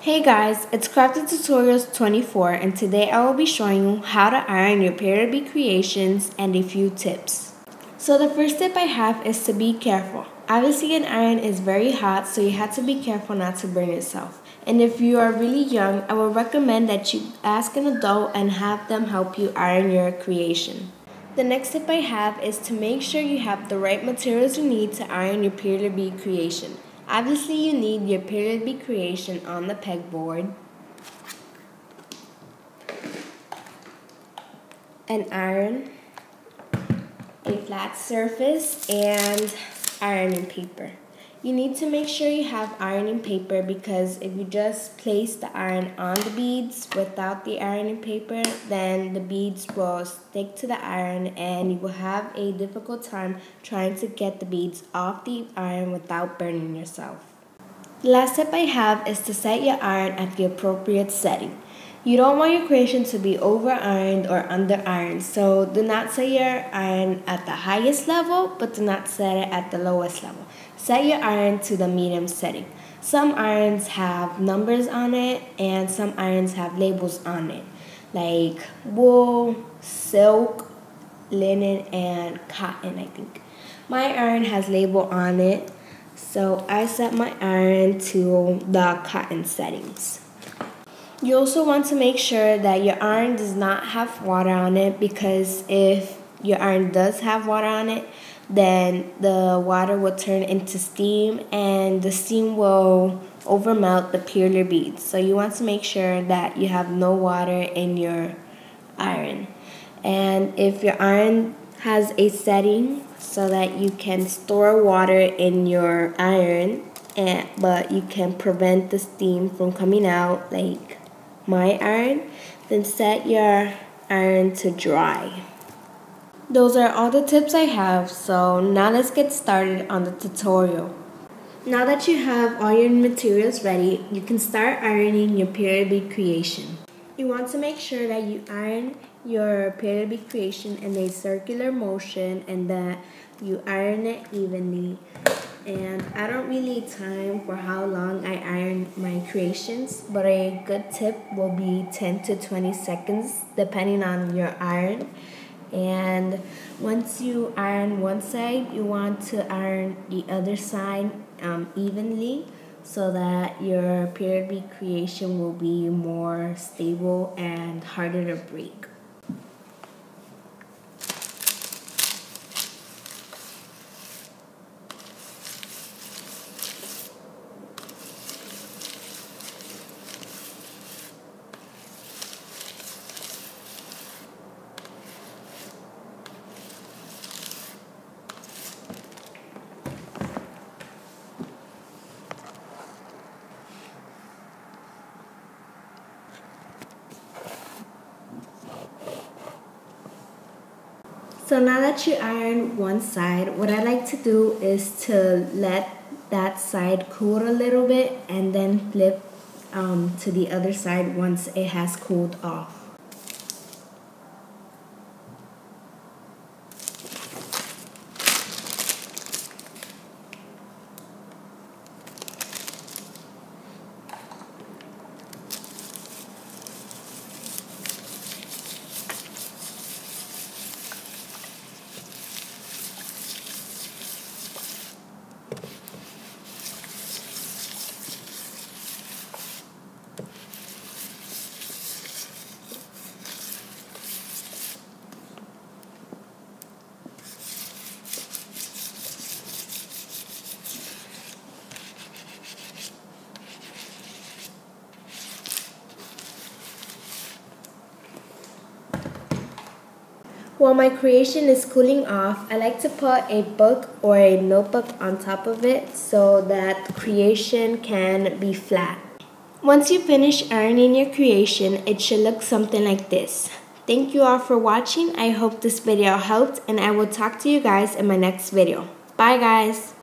Hey guys, it's Crafted Tutorials 24 and today I will be showing you how to iron your Perler Bead creations and a few tips. So the first tip I have is to be careful. Obviously an iron is very hot, so you have to be careful not to burn yourself. And if you are really young, I would recommend that you ask an adult and have them help you iron your creation. The next tip I have is to make sure you have the right materials you need to iron your Perler Bead creation. Obviously, you need your Perler Bead creation on the pegboard, an iron, a flat surface, and ironing paper. You need to make sure you have ironing paper because if you just place the iron on the beads without the ironing paper, then the beads will stick to the iron and you will have a difficult time trying to get the beads off the iron without burning yourself. The last tip I have is to set your iron at the appropriate setting. You don't want your creation to be over ironed or under ironed, so do not set your iron at the highest level, but do not set it at the lowest level. Set your iron to the medium setting. Some irons have numbers on it and some irons have labels on it, like wool, silk, linen, and cotton, I think. My iron has label on it, so I set my iron to the cotton settings. You also want to make sure that your iron does not have water on it because if your iron does have water on it, then the water will turn into steam and the steam will overmelt the Perler beads. So you want to make sure that you have no water in your iron. And if your iron has a setting so that you can store water in your iron, but you can prevent the steam from coming out like my iron, then set your iron to dry. Those are all the tips I have, so now let's get started on the tutorial. Now that you have all your materials ready, you can start ironing your Perler Bead creation. You want to make sure that you iron your Perler Bead creation in a circular motion and that you iron it evenly. And I don't really time for how long I iron my creations, but a good tip will be 10 to 20 seconds depending on your iron. And once you iron one side, you want to iron the other side evenly so that your Perler Bead creation will be more stable and harder to break. So now that you iron one side, what I like to do is to let that side cool a little bit and then flip to the other side once it has cooled off. While my creation is cooling off, I like to put a book or a notebook on top of it so that the creation can be flat. Once you finish ironing your creation, it should look something like this. Thank you all for watching. I hope this video helped and I will talk to you guys in my next video. Bye guys!